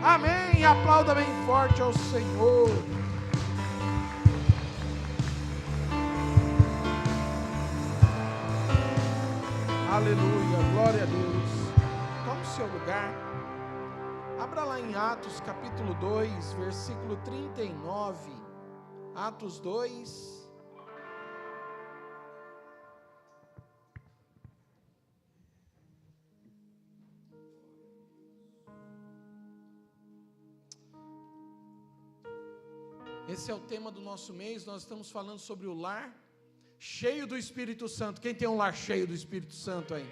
Amém. Aplauda bem forte ao Senhor. Aleluia, glória a Deus. Tome o seu lugar. Abra lá em Atos capítulo 2, versículo 39. Atos 2. Esse é o tema do nosso mês. Nós estamos falando sobre o lar cheio do Espírito Santo. Quem tem um lar cheio do Espírito Santo aí?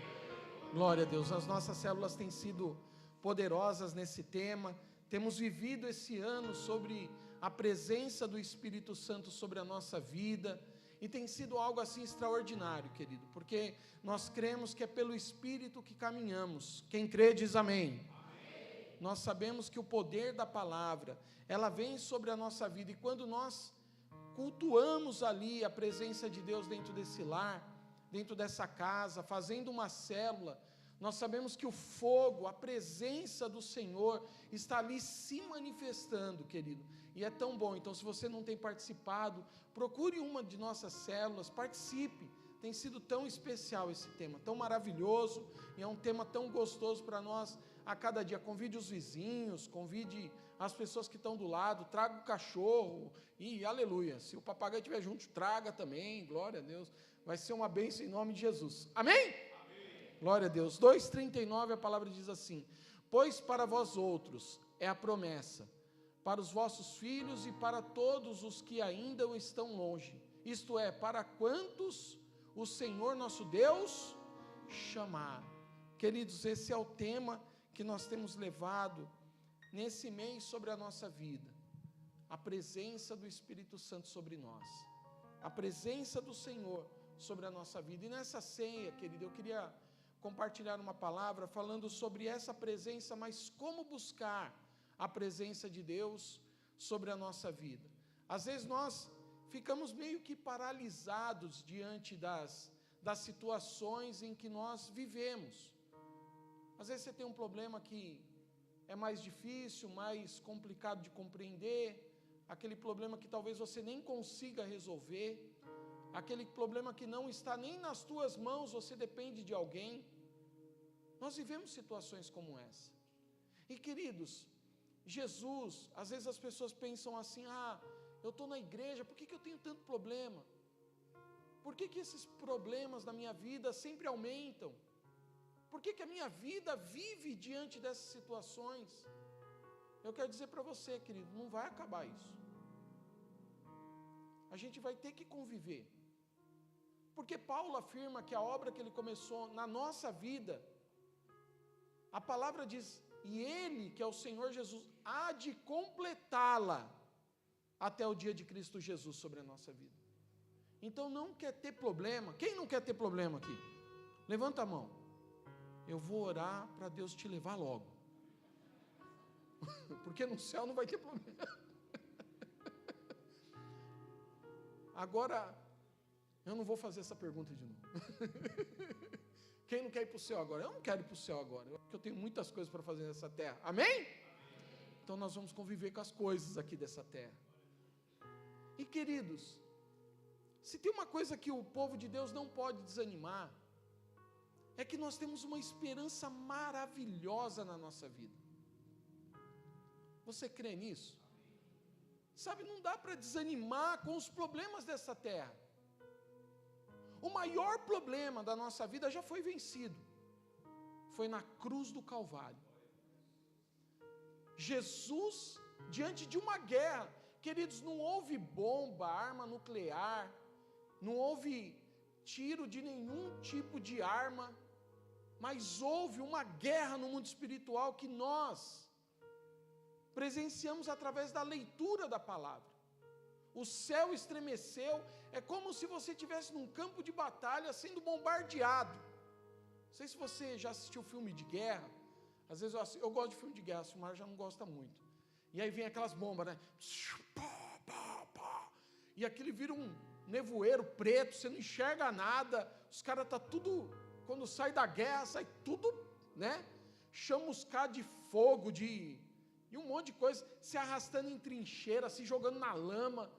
Glória a Deus. As nossas células têm sido poderosas nesse tema. Temos vivido esse ano sobre a presença do Espírito Santo sobre a nossa vida. E tem sido algo assim extraordinário, querido, porque nós cremos que é pelo Espírito que caminhamos. Quem crê diz amém. Nós sabemos que o poder da palavra, ela vem sobre a nossa vida, e quando nós cultuamos ali a presença de Deus dentro desse lar, dentro dessa casa, fazendo uma célula, nós sabemos que o fogo, a presença do Senhor está ali se manifestando, querido, e é tão bom. Então, se você não tem participado, procure uma de nossas células, participe. Tem sido tão especial esse tema, tão maravilhoso, e é um tema tão gostoso para nós a cada dia. Convide os vizinhos, convide as pessoas que estão do lado, traga o cachorro, e aleluia, se o papagaio estiver junto, traga também, glória a Deus, vai ser uma bênção em nome de Jesus, amém? Amém. Glória a Deus. 2:39, a palavra diz assim: pois para vós outros é a promessa, para os vossos filhos e para todos os que ainda estão longe, isto é, para quantos o Senhor nosso Deus chamar. Queridos, esse é o tema que nós temos levado nesse mês sobre a nossa vida, a presença do Espírito Santo sobre nós, a presença do Senhor sobre a nossa vida. E nessa ceia, querido, eu queria compartilhar uma palavra falando sobre essa presença, mas como buscar a presença de Deus sobre a nossa vida. Às vezes nós ficamos meio que paralisados diante das situações em que nós vivemos. Às vezes você tem um problema que é mais difícil, mais complicado de compreender, aquele problema que talvez você nem consiga resolver, aquele problema que não está nem nas tuas mãos, você depende de alguém. Nós vivemos situações como essa. E queridos, Jesus, às vezes as pessoas pensam assim: eu estou na igreja, por que eu tenho tanto problema? Por que esses problemas na minha vida sempre aumentam? Por que a minha vida vive diante dessas situações? Eu quero dizer para você, querido, não vai acabar isso. A gente vai ter que conviver. Porque Paulo afirma que a obra que ele começou na nossa vida, a palavra diz, e ele, que é o Senhor Jesus, há de completá-la até o dia de Cristo Jesus sobre a nossa vida. Então não quer ter problema. Quem não quer ter problema aqui? Levanta a mão. Eu vou orar para Deus te levar logo. Porque no céu não vai ter problema. Agora, eu não vou fazer essa pergunta de novo. Quem não quer ir para o céu agora? Eu não quero ir para o céu agora, porque eu tenho muitas coisas para fazer nessa terra. Amém? Então nós vamos conviver com as coisas aqui dessa terra. E queridos, se tem uma coisa que o povo de Deus não pode desanimar, é que nós temos uma esperança maravilhosa na nossa vida. Você crê nisso? Sabe, não dá para desanimar com os problemas dessa terra. O maior problema da nossa vida já foi vencido. Foi na cruz do Calvário. Jesus, diante de uma guerra, queridos, não houve bomba, arma nuclear, não houve tiro de nenhum tipo de arma, mas houve uma guerra no mundo espiritual que nós presenciamos através da leitura da palavra. O céu estremeceu, é como se você estivesse num campo de batalha sendo bombardeado. Não sei se você já assistiu filme de guerra. Às vezes eu gosto de filme de guerra, o Silmar já não gosta muito. E aí vem aquelas bombas, né? E aquilo vira um nevoeiro preto, você não enxerga nada, os caras estão tudo, quando sai da guerra, sai tudo, né? Chamuscado de fogo, de E um monte de coisa, se arrastando em trincheira, se jogando na lama,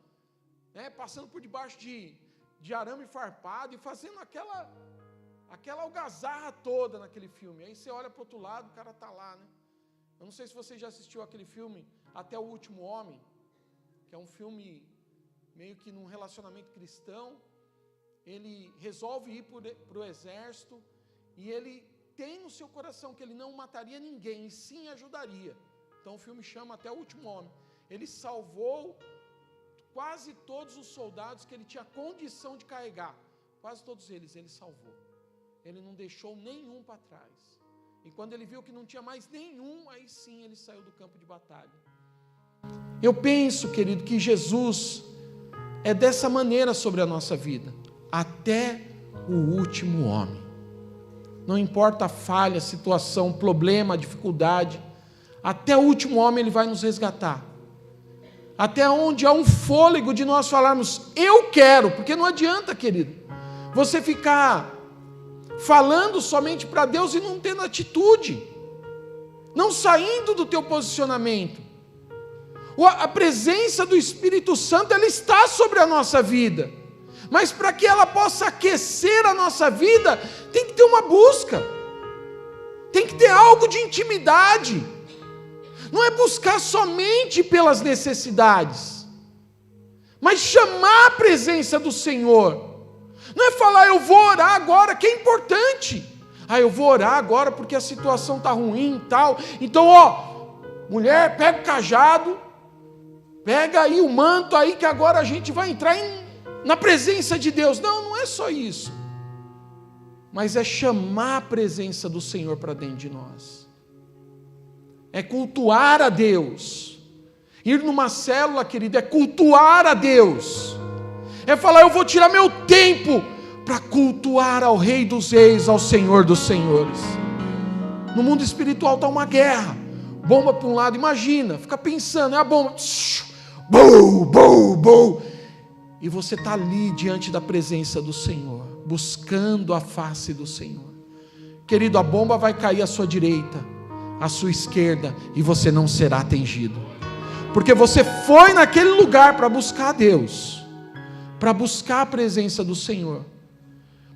né, passando por debaixo de arame farpado e fazendo aquela algazarra toda naquele filme. Aí você olha para o outro lado, o cara está lá, né? Eu não sei se você já assistiu aquele filme Até o Último Homem, que é um filme meio que num relacionamento cristão. Ele resolve ir para o exército e ele tem no seu coração que ele não mataria ninguém, e sim ajudaria. Então o filme chama Até o Último Homem. Ele salvou quase todos os soldados que ele tinha condição de carregar. Quase todos eles ele salvou. Ele não deixou nenhum para trás. E quando ele viu que não tinha mais nenhum, aí sim ele saiu do campo de batalha. Eu penso, querido, que Jesus é dessa maneira sobre a nossa vida. Até o último homem. Não importa a falha, a situação, o problema, a dificuldade. Até o último homem ele vai nos resgatar. Até onde há um fôlego de nós falarmos, eu quero, porque não adianta, querido, você ficar falando somente para Deus e não tendo atitude, não saindo do teu posicionamento. A presença do Espírito Santo, ela está sobre a nossa vida, mas para que ela possa aquecer a nossa vida, tem que ter uma busca, tem que ter algo de intimidade. Não é buscar somente pelas necessidades, mas chamar a presença do Senhor. Não é falar, eu vou orar agora, que é importante. Eu vou orar agora porque a situação está ruim e tal. Então, mulher, pega o cajado, pega aí o manto aí, que agora a gente vai entrar na presença de Deus. Não é só isso. Mas é chamar a presença do Senhor para dentro de nós. É cultuar a Deus. Ir numa célula, querido, é cultuar a Deus. É falar, eu vou tirar meu tempo para cultuar ao Rei dos Reis, ao Senhor dos Senhores. No mundo espiritual está uma guerra. Bomba para um lado, imagina, fica pensando, é a bomba. Bum, bum, bum. E você está ali diante da presença do Senhor, buscando a face do Senhor. Querido, a bomba vai cair à sua direita, à sua esquerda, e você não será atingido, porque você foi naquele lugar para buscar a Deus, para buscar a presença do Senhor,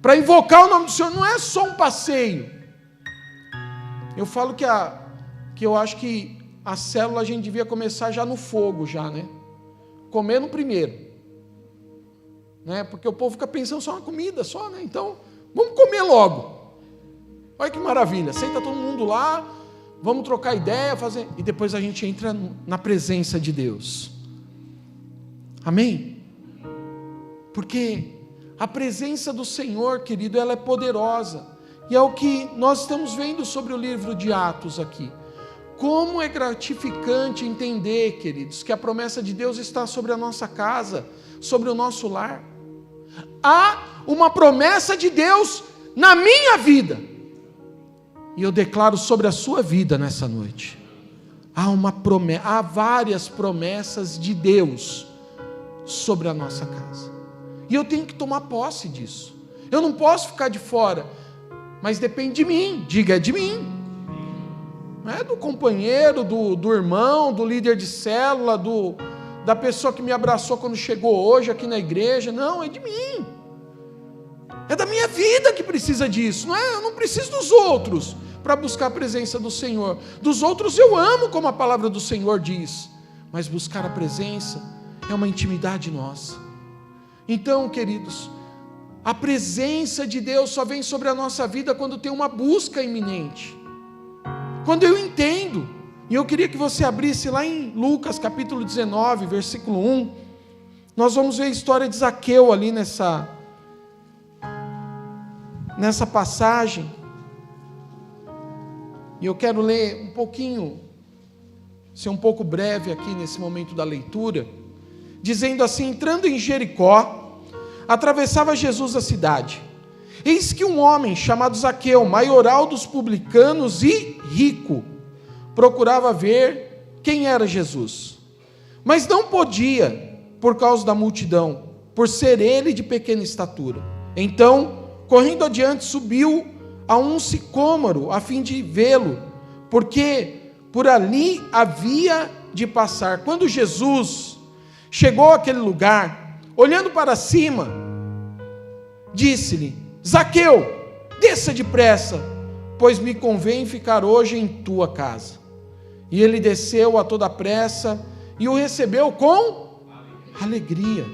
para invocar o nome do Senhor. Não é só um passeio. Eu falo que eu acho que a célula a gente devia começar já no fogo, já, né? Comendo primeiro, né? Porque o povo fica pensando só na comida, só, né? Então, vamos comer logo. Olha que maravilha, senta todo mundo lá, vamos trocar ideia, fazer, e depois a gente entra na presença de Deus. Amém? Porque a presença do Senhor, querido, ela é poderosa, e é o que nós estamos vendo sobre o livro de Atos aqui. Como é gratificante entender, queridos, que a promessa de Deus está sobre a nossa casa, sobre o nosso lar. Há uma promessa de Deus na minha vida, e eu declaro sobre a sua vida nessa noite. Há várias promessas de Deus sobre a nossa casa, e eu tenho que tomar posse disso. Eu não posso ficar de fora, mas depende de mim. Diga, é de mim. Não é do companheiro, do irmão, do líder de célula, da pessoa que me abraçou quando chegou hoje aqui na igreja. Não, é de mim. É da minha vida que precisa disso. Eu não preciso dos outros para buscar a presença do Senhor. Dos outros eu amo, como a palavra do Senhor diz, mas buscar a presença é uma intimidade nossa. Então, queridos, a presença de Deus só vem sobre a nossa vida quando tem uma busca iminente, quando eu entendo. E eu queria que você abrisse lá em Lucas capítulo 19, versículo 1, nós vamos ver a história de Zaqueu ali nessa passagem. E eu quero ler um pouquinho, ser um pouco breve aqui nesse momento da leitura, dizendo assim: entrando em Jericó, atravessava Jesus a cidade. Eis que um homem chamado Zaqueu, maioral dos publicanos e rico, procurava ver quem era Jesus, mas não podia por causa da multidão, por ser ele de pequena estatura. Então, correndo adiante, subiu a um sicômoro a fim de vê-lo, porque por ali havia de passar. Quando Jesus chegou àquele lugar, olhando para cima, disse-lhe: Zaqueu, desça depressa, pois me convém ficar hoje em tua casa. E ele desceu a toda pressa e o recebeu com alegria.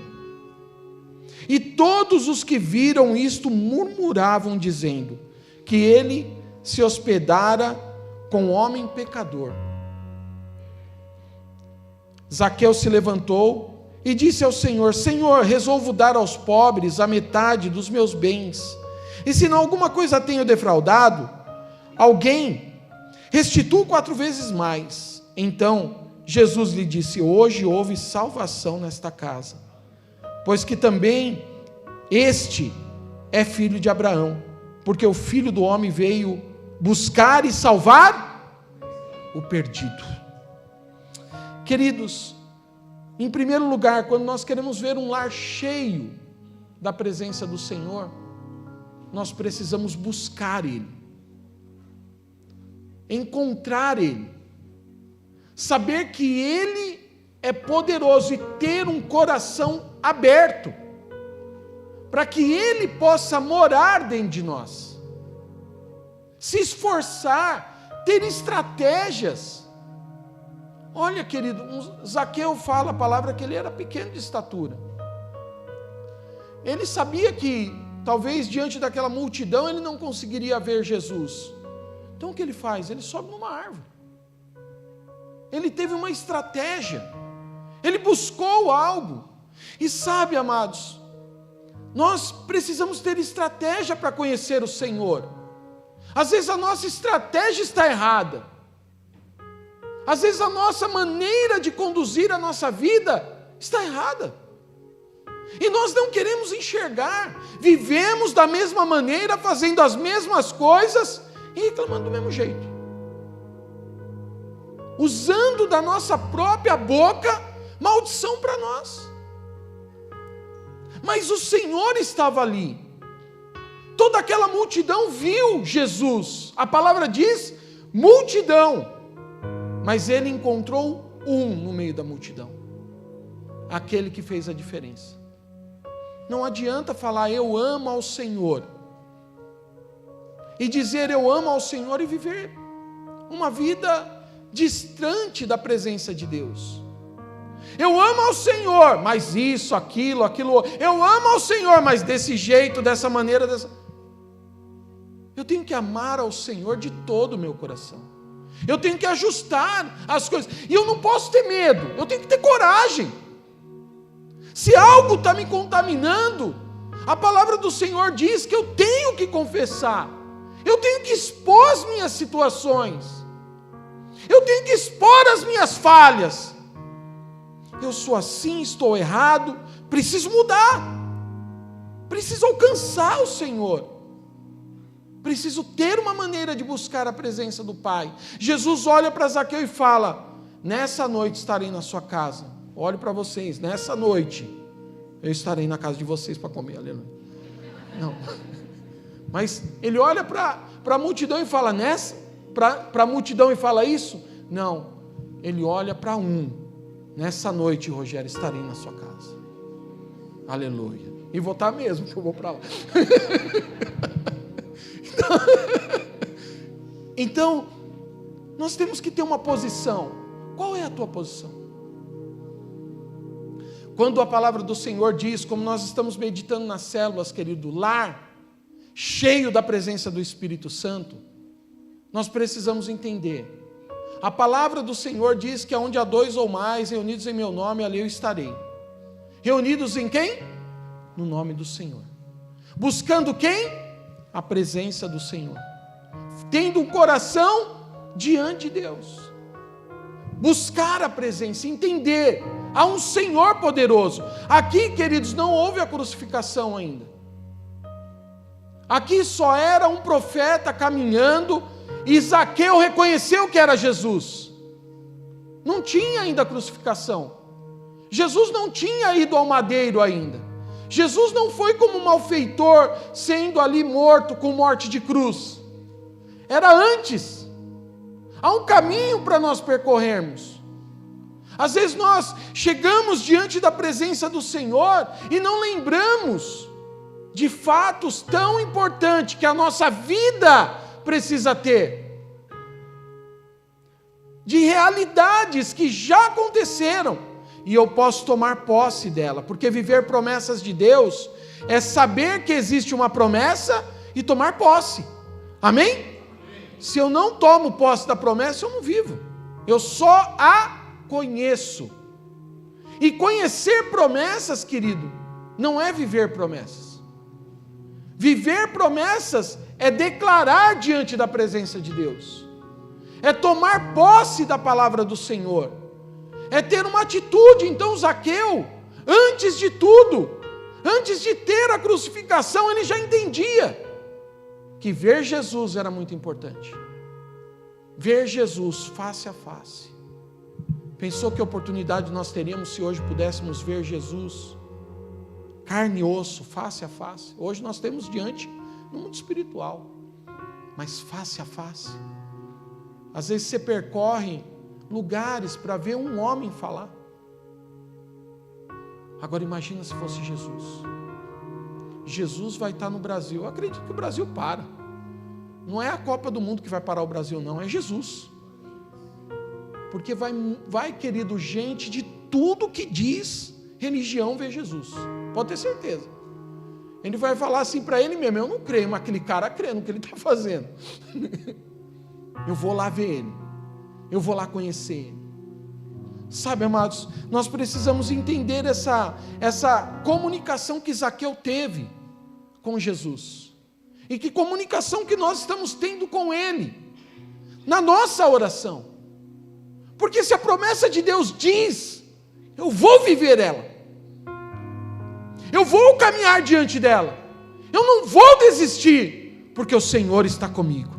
E todos os que viram isto murmuravam, dizendo que ele se hospedara com homem pecador. Zaqueu se levantou e disse ao Senhor: Senhor, resolvo dar aos pobres a metade dos meus bens. E se não alguma coisa tenho defraudado alguém, restituo 4 vezes mais. Então Jesus lhe disse: hoje houve salvação nesta casa, pois que também este é filho de Abraão, porque o Filho do Homem veio buscar e salvar o perdido. Queridos, em primeiro lugar, quando nós queremos ver um lar cheio da presença do Senhor, nós precisamos buscar Ele, encontrar Ele, saber que Ele é poderoso e ter um coração aberto, para que Ele possa morar dentro de nós, se esforçar, ter estratégias. Olha, querido, Zaqueu fala a palavra que ele era pequeno de estatura. Ele sabia que talvez diante daquela multidão ele não conseguiria ver Jesus. Então o que ele faz? Ele sobe numa árvore. Ele teve uma estratégia. Ele buscou algo. E sabe, amados, nós precisamos ter estratégia para conhecer o Senhor. Às vezes a nossa estratégia está errada. Às vezes a nossa maneira de conduzir a nossa vida está errada. E nós não queremos enxergar. Vivemos da mesma maneira, fazendo as mesmas coisas e reclamando do mesmo jeito. Usando da nossa própria boca maldição para nós. Mas o Senhor estava ali. Toda aquela multidão viu Jesus. A palavra diz multidão. Mas ele encontrou um no meio da multidão. Aquele que fez a diferença. Não adianta falar eu amo ao Senhor. E dizer eu amo ao Senhor e viver uma vida distante da presença de Deus. Eu amo ao Senhor, mas isso, aquilo. Eu amo ao Senhor, mas desse jeito, dessa maneira, Eu tenho que amar ao Senhor de todo o meu coração. Eu tenho que ajustar as coisas. E eu não posso ter medo, eu tenho que ter coragem. Se algo está me contaminando, a palavra do Senhor diz que eu tenho que confessar. Eu tenho que expor as minhas situações. Eu tenho que expor as minhas falhas. Eu sou assim, estou errado, preciso mudar. Preciso alcançar o Senhor. Preciso ter uma maneira de buscar a presença do Pai. Jesus olha para Zaqueu e fala: nessa noite estarei na sua casa. Olho para vocês, nessa noite eu estarei na casa de vocês para comer, aleluia. Não. Mas ele olha para a multidão e fala para a multidão e fala isso? Não. Ele olha para nessa noite, Rogério, estarei na sua casa. Aleluia. E vou estar mesmo, que eu vou para lá. Então, nós temos que ter uma posição. Qual é a tua posição? Quando a palavra do Senhor diz, como nós estamos meditando nas células, querido, lar cheio da presença do Espírito Santo, nós precisamos entender. A palavra do Senhor diz que onde há 2 ou mais reunidos em meu nome, ali eu estarei. Reunidos em quem? No nome do Senhor. Buscando quem? A presença do Senhor, tendo um coração diante de Deus, buscar a presença, entender, há um Senhor poderoso. Aqui, queridos, não houve a crucificação ainda. Aqui só era um profeta caminhando, e Zaqueu reconheceu que era Jesus. Não tinha ainda a crucificação. Jesus não tinha ido ao madeiro ainda. Jesus não foi como um malfeitor sendo ali morto com morte de cruz. Era antes. Há um caminho para nós percorrermos. Às vezes nós chegamos diante da presença do Senhor e não lembramos de fatos tão importantes que a nossa vida precisa ter, de realidades que já aconteceram, e eu posso tomar posse dela, porque viver promessas de Deus é saber que existe uma promessa e tomar posse. Amém? Se eu não tomo posse da promessa, eu não vivo, eu só a conheço. E conhecer promessas, querido, não é viver promessas. Viver promessas é declarar diante da presença de Deus, é tomar posse da palavra do Senhor, é ter uma atitude. Então Zaqueu, antes de tudo, antes de ter a crucificação, ele já entendia que ver Jesus era muito importante. Ver Jesus face a face. Pensou que oportunidade nós teríamos se hoje pudéssemos ver Jesus carne e osso, face a face? Hoje nós temos diante no mundo espiritual, mas face a face. Às vezes você percorre lugares para ver um homem falar. Agora imagina se fosse Jesus. Jesus vai estar no Brasil. Eu acredito que o Brasil para. Não é a Copa do Mundo que vai parar o Brasil, não, é Jesus. Porque vai, querido, gente de tudo que diz religião ver Jesus. Pode ter certeza. Ele vai falar assim para ele mesmo: eu não creio, mas aquele cara crê no que ele está fazendo. Eu vou lá ver ele. Eu vou lá conhecer ele. Sabe, amados, nós precisamos entender essa comunicação que Zaqueu teve com Jesus. E que comunicação que nós estamos tendo com ele na nossa oração. Porque se a promessa de Deus diz, eu vou viver ela, eu vou caminhar diante dela, eu não vou desistir, porque o Senhor está comigo,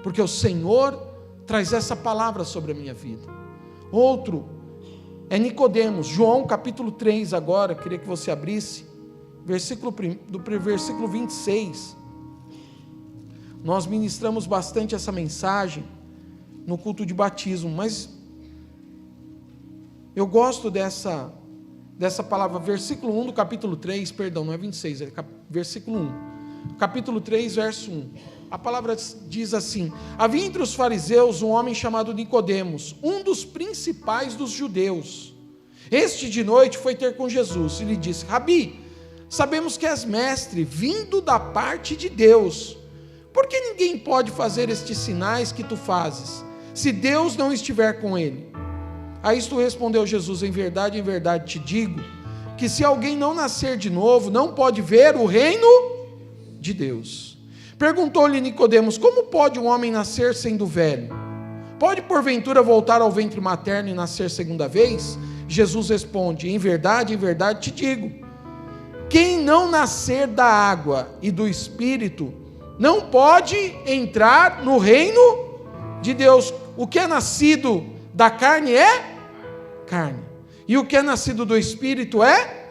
porque o Senhor traz essa palavra sobre a minha vida. Outro é Nicodemos, João capítulo 3 agora, queria que você abrisse, versículo 26, nós ministramos bastante essa mensagem no culto de batismo, mas eu gosto dessa palavra, versículo 1 do capítulo 3, perdão, não é 26, é versículo 1, capítulo 3, verso 1, a palavra diz assim: havia entre os fariseus um homem chamado Nicodemos, um dos principais dos judeus. Este de noite foi ter com Jesus e lhe disse: Rabi, sabemos que és mestre, vindo da parte de Deus, por que ninguém pode fazer estes sinais que tu fazes, se Deus não estiver com ele? A isto respondeu Jesus: em verdade te digo, que se alguém não nascer de novo, não pode ver o reino de Deus. Perguntou-lhe Nicodemos: como pode um homem nascer sendo velho? Pode porventura voltar ao ventre materno e nascer segunda vez? Jesus responde: em verdade te digo, quem não nascer da água e do Espírito, não pode entrar no reino de Deus. O que é nascido da carne é carne, e o que é nascido do Espírito é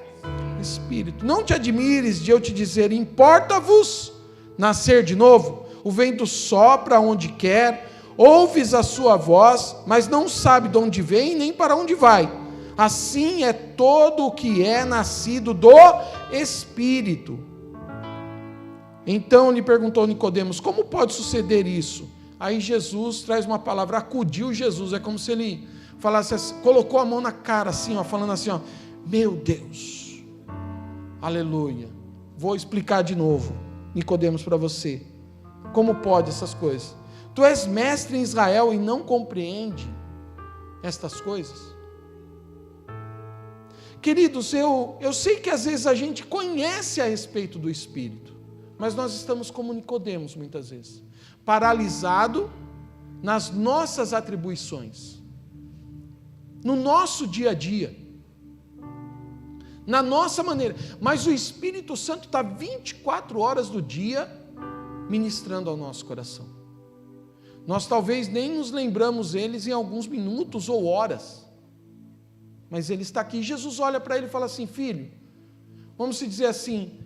Espírito. Não te admires de eu te dizer: importa-vos nascer de novo? O vento sopra onde quer, ouves a sua voz, mas não sabe de onde vem nem para onde vai. Assim é todo o que é nascido do Espírito. Então lhe perguntou Nicodemos: como pode suceder isso? Aí Jesus traz uma palavra, acudiu Jesus, é como se ele falasse assim, colocou a mão na cara assim, ó, falando assim, ó, meu Deus, aleluia. Vou explicar de novo, Nicodemos, para você, como pode essas coisas? Tu és mestre em Israel e não compreende estas coisas? Queridos, eu sei que às vezes a gente conhece a respeito do Espírito, mas nós estamos como Nicodemos muitas vezes, paralisado nas nossas atribuições, no nosso dia a dia, na nossa maneira, mas o Espírito Santo está 24 horas do dia ministrando ao nosso coração. Nós talvez nem nos lembramos eles em alguns minutos ou horas, mas ele está aqui. Jesus olha para ele e fala assim: filho, vamos se dizer assim,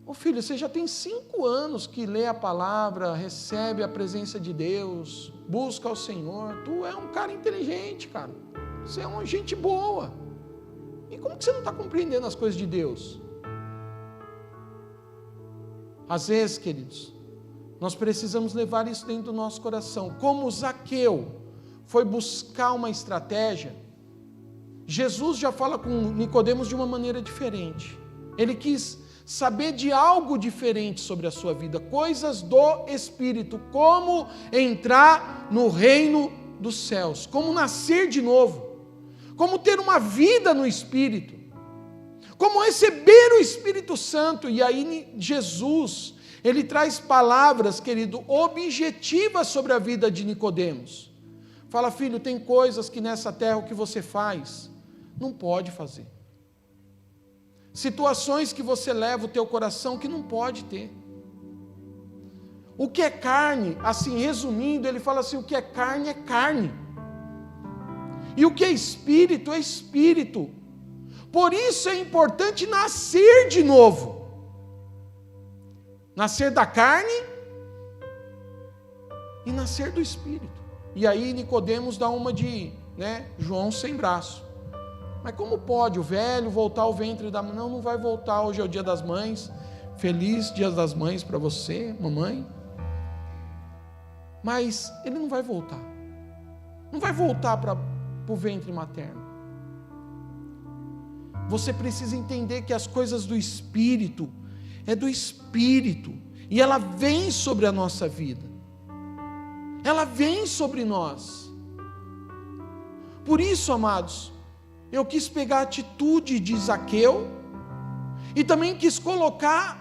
Ô filho, você já tem 5 anos que lê a palavra, recebe a presença de Deus, busca o Senhor. Tu é um cara inteligente, cara. Você é uma gente boa. E como que você não está compreendendo as coisas de Deus? Às vezes, queridos, nós precisamos levar isso dentro do nosso coração. Como Zaqueu foi buscar uma estratégia, Jesus já fala com Nicodemos de uma maneira diferente. Ele quis saber de algo diferente sobre a sua vida, coisas do Espírito, como entrar no reino dos céus, como nascer de novo, como ter uma vida no Espírito, como receber o Espírito Santo. E aí Jesus, ele traz palavras, querido, objetivas sobre a vida de Nicodemos. Fala, filho, tem coisas que nessa terra o que você faz, não pode fazer. Situações que você leva o teu coração que não pode ter. O que é carne, assim, resumindo, ele fala assim, o que é carne é carne. E o que é espírito é espírito. Por isso é importante nascer de novo. Nascer da carne e nascer do espírito. E aí Nicodemos dá uma de, João sem braço. Mas como pode o velho voltar ao ventre da mãe? Não, não vai voltar. Hoje é o dia das mães. Feliz dia das mães para você, mamãe. Mas ele não vai voltar. Não vai voltar para o ventre materno. Você precisa entender que as coisas do Espírito é do Espírito. E ela vem sobre a nossa vida. Ela vem sobre nós. Por isso, amados, eu quis pegar a atitude de Zaqueu e também quis colocar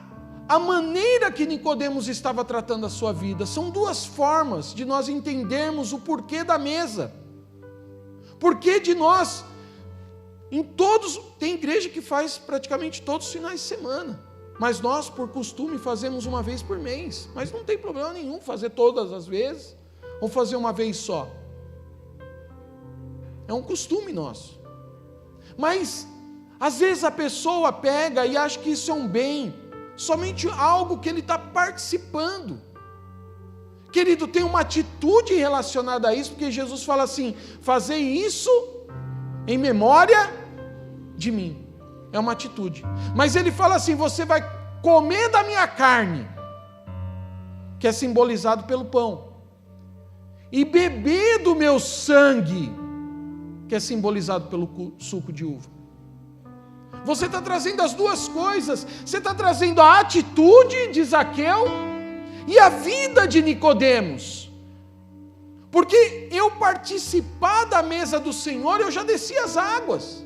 a maneira que Nicodemos estava tratando a sua vida. São 2 formas de nós entendermos o porquê da mesa. Porquê de nós, tem igreja que faz praticamente todos os finais de semana, mas nós, por costume, fazemos uma vez por mês. Mas não tem problema nenhum fazer todas as vezes, ou fazer uma vez só. É um costume nosso. Mas, às vezes a pessoa pega e acha que isso é um bem, somente algo que ele está participando. Querido, tem uma atitude relacionada a isso, porque Jesus fala assim, fazei isso em memória de mim. É uma atitude. Mas ele fala assim, você vai comer da minha carne, que é simbolizado pelo pão, e beber do meu sangue, que é simbolizado pelo suco de uva. Você está trazendo as 2 coisas. Você está trazendo a atitude de Zaqueu e a vida de Nicodemos. Porque eu participar da mesa do Senhor, eu já desci as águas.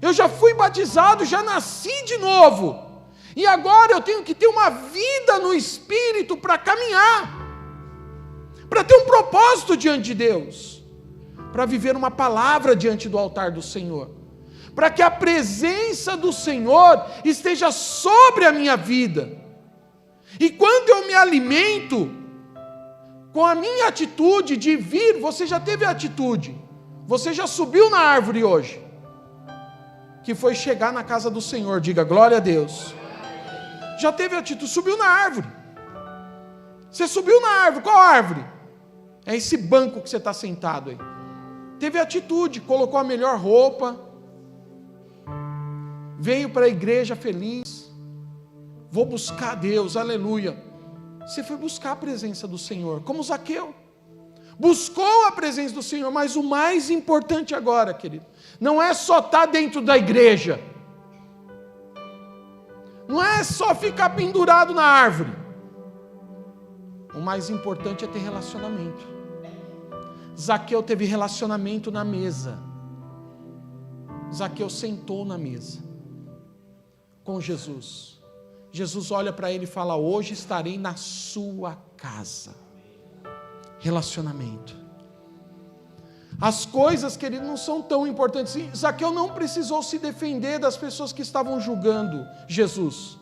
Eu já fui batizado, já nasci de novo. E agora eu tenho que ter uma vida no Espírito para caminhar. Para ter um propósito diante de Deus. Para viver uma palavra diante do altar do Senhor, para que a presença do Senhor esteja sobre a minha vida, e quando eu me alimento, com a minha atitude de vir, você já teve a atitude, você já subiu na árvore hoje, que foi chegar na casa do Senhor, diga glória a Deus, já teve a atitude, subiu na árvore, você subiu na árvore, qual árvore? É esse banco que você está sentado aí. Teve atitude, colocou a melhor roupa, veio para a igreja feliz, vou buscar Deus, aleluia. Você foi buscar a presença do Senhor, como Zaqueu, buscou a presença do Senhor, mas o mais importante agora, querido, não é só estar dentro da igreja, não é só ficar pendurado na árvore, o mais importante é ter relacionamento. Zaqueu teve relacionamento na mesa. Zaqueu sentou na mesa com Jesus. Jesus olha para ele e fala, hoje estarei na sua casa. Relacionamento. As coisas, querido, não são tão importantes. Zaqueu não precisou se defender das pessoas que estavam julgando Jesus.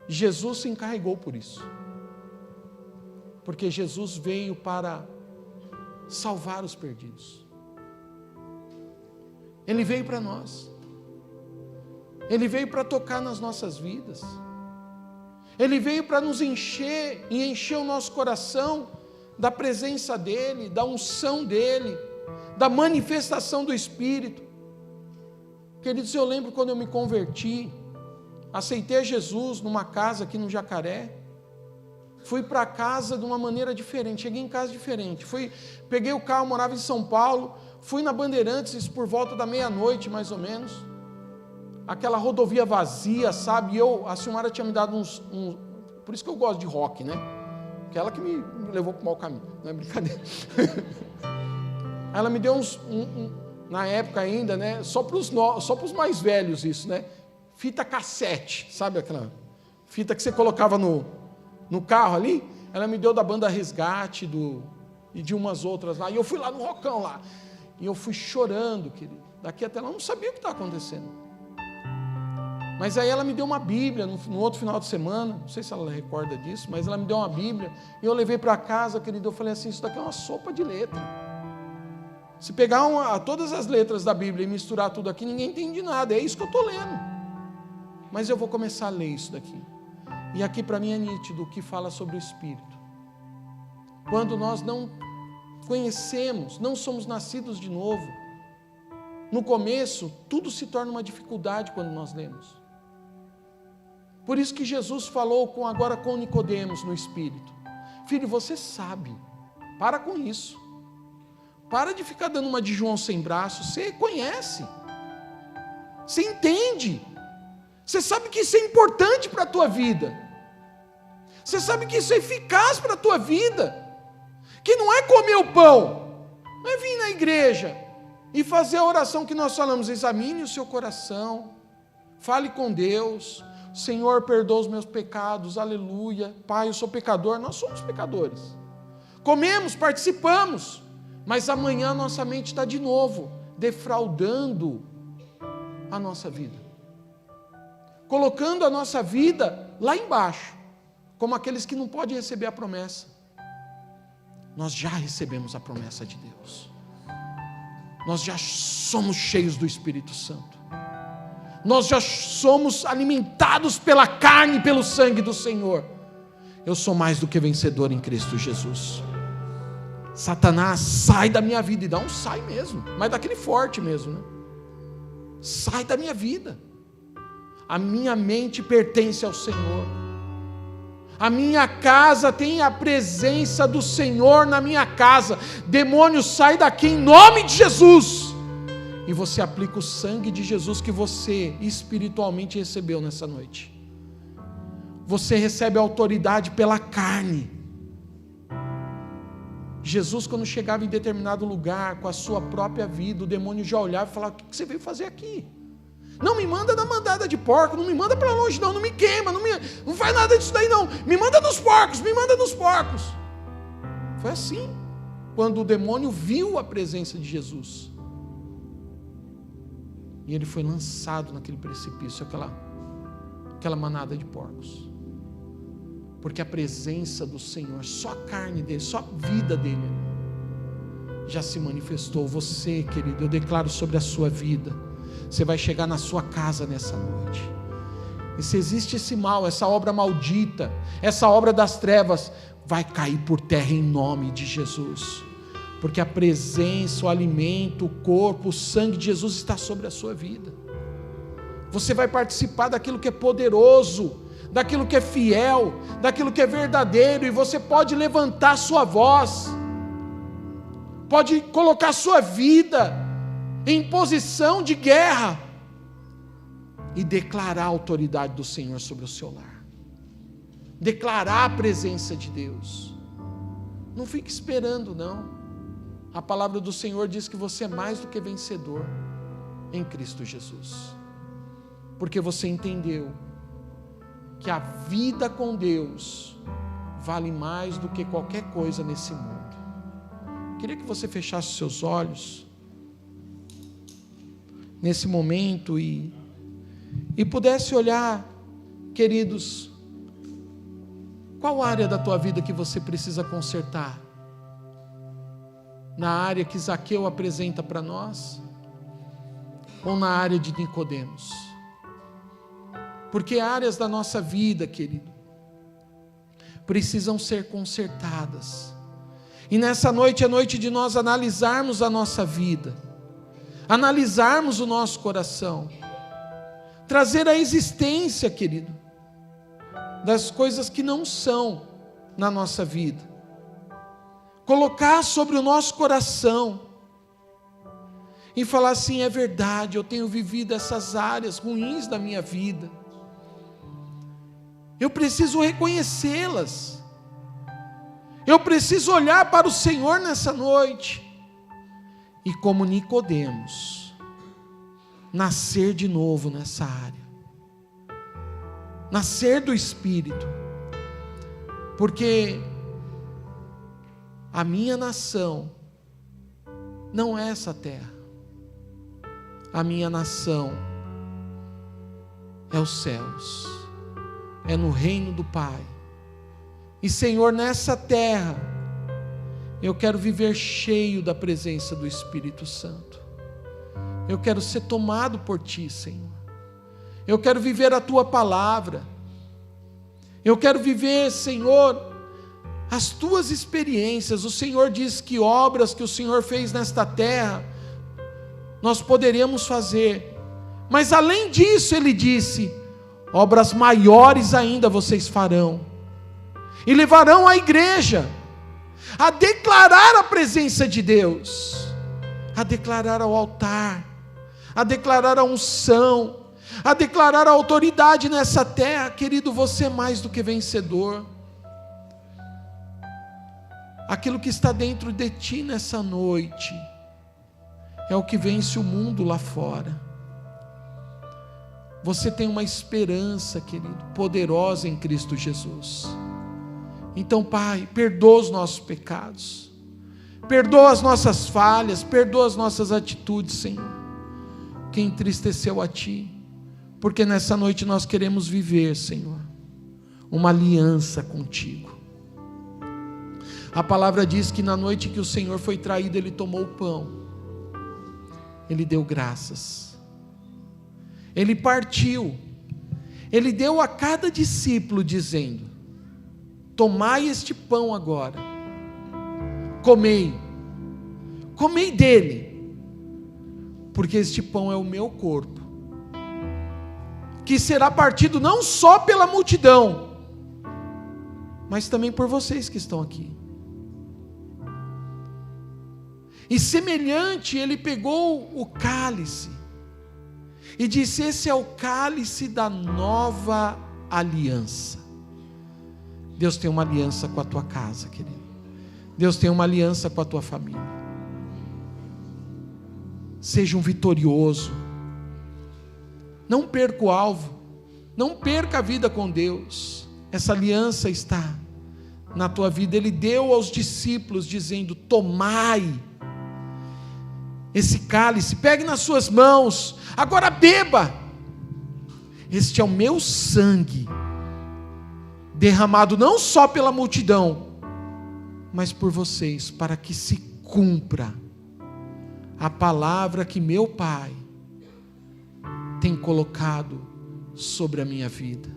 Jesus se encarregou por isso. Porque Jesus veio para salvar os perdidos. Ele veio para nós. Ele veio para tocar nas nossas vidas. Ele veio para nos encher e encher o nosso coração da presença dEle, da unção dEle, da manifestação do Espírito. Queridos, eu lembro quando eu me converti, aceitei Jesus numa casa aqui no Jacaré, fui para casa de uma maneira diferente, cheguei em casa diferente, peguei o carro, morava em São Paulo, fui na Bandeirantes por volta da meia-noite mais ou menos, aquela rodovia vazia, sabe, a Silmara tinha me dado por isso que eu gosto de rock, né, que ela que me levou para o mau caminho, não é brincadeira. Ela me deu na época ainda, né, só para os mais velhos isso, né, fita cassete, sabe aquela fita que você colocava no carro ali? Ela me deu da banda Resgate e de umas outras lá, e eu fui lá no rockão lá, e eu fui chorando, querido, daqui até lá, eu não sabia o que estava acontecendo, mas aí ela me deu uma Bíblia, no outro final de semana, não sei se ela recorda disso, mas ela me deu uma Bíblia, e eu levei para casa, querido, eu falei assim, isso daqui é uma sopa de letra, se pegar todas as letras da Bíblia e misturar tudo aqui, ninguém entende nada, é isso que eu estou lendo, mas eu vou começar a ler isso daqui, e aqui para mim é nítido o que fala sobre o Espírito. Quando nós não conhecemos, não somos nascidos de novo, no começo, tudo se torna uma dificuldade quando nós lemos. Por isso que Jesus falou agora com Nicodemos no Espírito. Filho, você sabe, para com isso. Para de ficar dando uma de João sem braço, você conhece, você entende, você sabe que isso é importante para a tua vida. Você sabe que isso é eficaz para a tua vida, que não é comer o pão, não é vir na igreja e fazer a oração que nós falamos, examine o seu coração, fale com Deus, Senhor, perdoa os meus pecados, aleluia, Pai, eu sou pecador, nós somos pecadores, comemos, participamos, mas amanhã nossa mente está de novo, defraudando a nossa vida, colocando a nossa vida lá embaixo, como aqueles que não podem receber a promessa. Nós já recebemos a promessa de Deus. Nós já somos cheios do Espírito Santo. Nós já somos alimentados pela carne e pelo sangue do Senhor. Eu sou mais do que vencedor em Cristo Jesus. Satanás, sai da minha vida. E dá um sai mesmo, mas daquele forte mesmo, né? Sai da minha vida. A minha mente pertence ao Senhor. A minha casa tem a presença do Senhor na minha casa. Demônio, sai daqui em nome de Jesus. E você aplica o sangue de Jesus que você espiritualmente recebeu nessa noite. Você recebe a autoridade pela carne. Jesus, quando chegava em determinado lugar com a sua própria vida, o demônio já olhava e falava: o que você veio fazer aqui? Não me manda na mandada de porco, não me manda para longe não me queima, não faz nada disso daí não, me manda nos porcos, me manda nos porcos. Foi assim, quando o demônio viu a presença de Jesus, e ele foi lançado naquele precipício, aquela manada de porcos, porque a presença do Senhor, só a carne dele, só a vida dele, já se manifestou. Você, querido, eu declaro sobre a sua vida, você vai chegar na sua casa nessa noite, e se existe esse mal, essa obra maldita, essa obra das trevas, vai cair por terra em nome de Jesus, porque a presença, o alimento, o corpo, o sangue de Jesus está sobre a sua vida. Você vai participar daquilo que é poderoso, daquilo que é fiel, daquilo que é verdadeiro, e você pode levantar sua voz, pode colocar sua vida em posição de guerra e declarar a autoridade do Senhor sobre o seu lar, declarar a presença de Deus. Não fique esperando não. A palavra do Senhor diz que você é mais do que vencedor em Cristo Jesus, porque você entendeu que a vida com Deus vale mais do que qualquer coisa nesse mundo. Queria que você fechasse os seus olhos nesse momento e pudesse olhar, queridos, qual área da tua vida que você precisa consertar? Na área que Zaqueu apresenta para nós, ou na área de Nicodemos? Porque áreas da nossa vida, querido, precisam ser consertadas. E nessa noite é noite de nós analisarmos a nossa vida, analisarmos o nosso coração, trazer a existência, querido, das coisas que não são na nossa vida, colocar sobre o nosso coração e falar assim: é verdade, eu tenho vivido essas áreas ruins da minha vida, eu preciso reconhecê-las, eu preciso olhar para o Senhor nessa noite e, como Nicodemos, nascer de novo nessa área, nascer do Espírito, porque a minha nação não é essa terra, a minha nação é os céus, é no reino do Pai. E Senhor, nessa terra, eu quero viver cheio da presença do Espírito Santo. Eu quero ser tomado por Ti, Senhor. Eu quero viver a Tua palavra. Eu quero viver, Senhor, as Tuas experiências. O Senhor diz que obras que o Senhor fez nesta terra, nós poderemos fazer. Mas além disso, Ele disse: obras maiores ainda vocês farão. E levarão a igreja a declarar a presença de Deus, a declarar ao altar, a declarar a unção, a declarar a autoridade nessa terra. Querido, você é mais do que vencedor. Aquilo que está dentro de ti nessa noite é o que vence o mundo lá fora. Você tem uma esperança, querido, poderosa em Cristo Jesus. Então, Pai, perdoa os nossos pecados, perdoa as nossas falhas, perdoa as nossas atitudes, Senhor, que entristeceu a Ti, porque nessa noite nós queremos viver, Senhor, uma aliança contigo. A palavra diz que na noite que o Senhor foi traído, Ele tomou o pão, Ele deu graças, Ele partiu, Ele deu a cada discípulo dizendo: tomai este pão agora, comei dele, porque este pão é o meu corpo, que será partido não só pela multidão, mas também por vocês que estão aqui. E semelhante, Ele pegou o cálice e disse: esse é o cálice da nova aliança. Deus tem uma aliança com a tua casa, querido. Deus tem uma aliança com a tua família. Seja um vitorioso. Não perca o alvo. Não perca a vida com Deus. Essa aliança está na tua vida. Ele deu aos discípulos dizendo: tomai esse cálice, pegue nas suas mãos, agora beba. Este é o meu sangue, derramado não só pela multidão, mas por vocês, para que se cumpra a palavra que meu Pai tem colocado sobre a minha vida.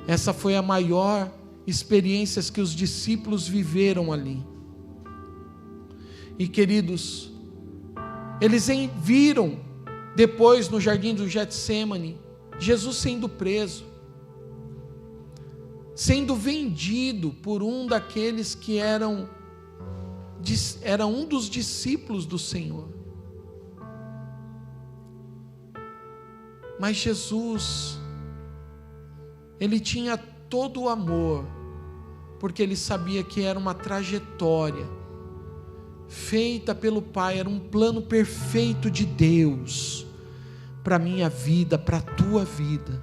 Essa foi a maior experiência que os discípulos viveram ali. E queridos, eles viram depois no jardim do Getsêmani, Jesus sendo preso, sendo vendido por um daqueles que era um dos discípulos do Senhor. Mas Jesus, Ele tinha todo o amor, porque Ele sabia que era uma trajetória feita pelo Pai, era um plano perfeito de Deus, para a minha vida, para a tua vida.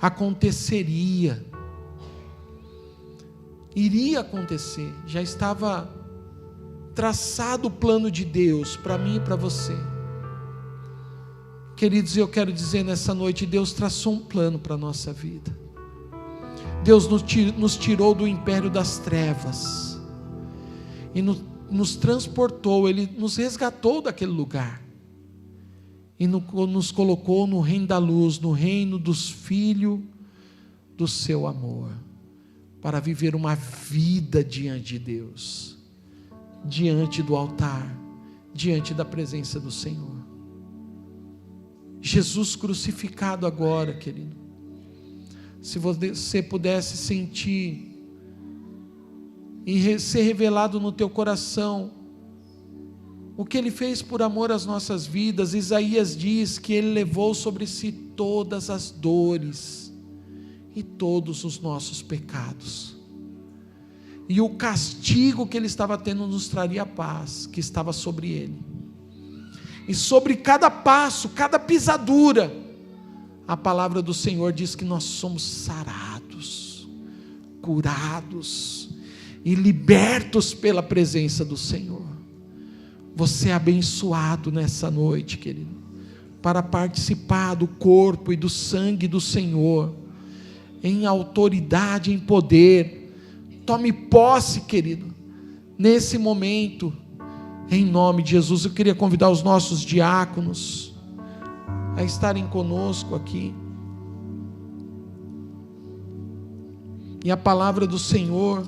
Aconteceria, iria acontecer, já estava traçado o plano de Deus para mim e para você. Queridos, eu quero dizer nessa noite, Deus traçou um plano para a nossa vida. Deus nos tirou do império das trevas e nos transportou, Ele nos resgatou daquele lugar e nos colocou no reino da luz, no reino dos filhos do seu amor, para viver uma vida diante de Deus, diante do altar, diante da presença do Senhor. Jesus crucificado agora, querido, se você pudesse sentir e ser revelado no teu coração o que Ele fez por amor às nossas vidas. Isaías diz que Ele levou sobre si todas as dores e todos os nossos pecados, e o castigo que Ele estava tendo nos traria a paz que estava sobre Ele, e sobre cada passo, cada pisadura, a palavra do Senhor diz que nós somos sarados, curados e libertos pela presença do Senhor. Você é abençoado nessa noite, querido, para participar do corpo e do sangue do Senhor, em autoridade, em poder. Tome posse, querido, nesse momento, em nome de Jesus. Eu queria convidar os nossos diáconos a estarem conosco aqui, e a palavra do Senhor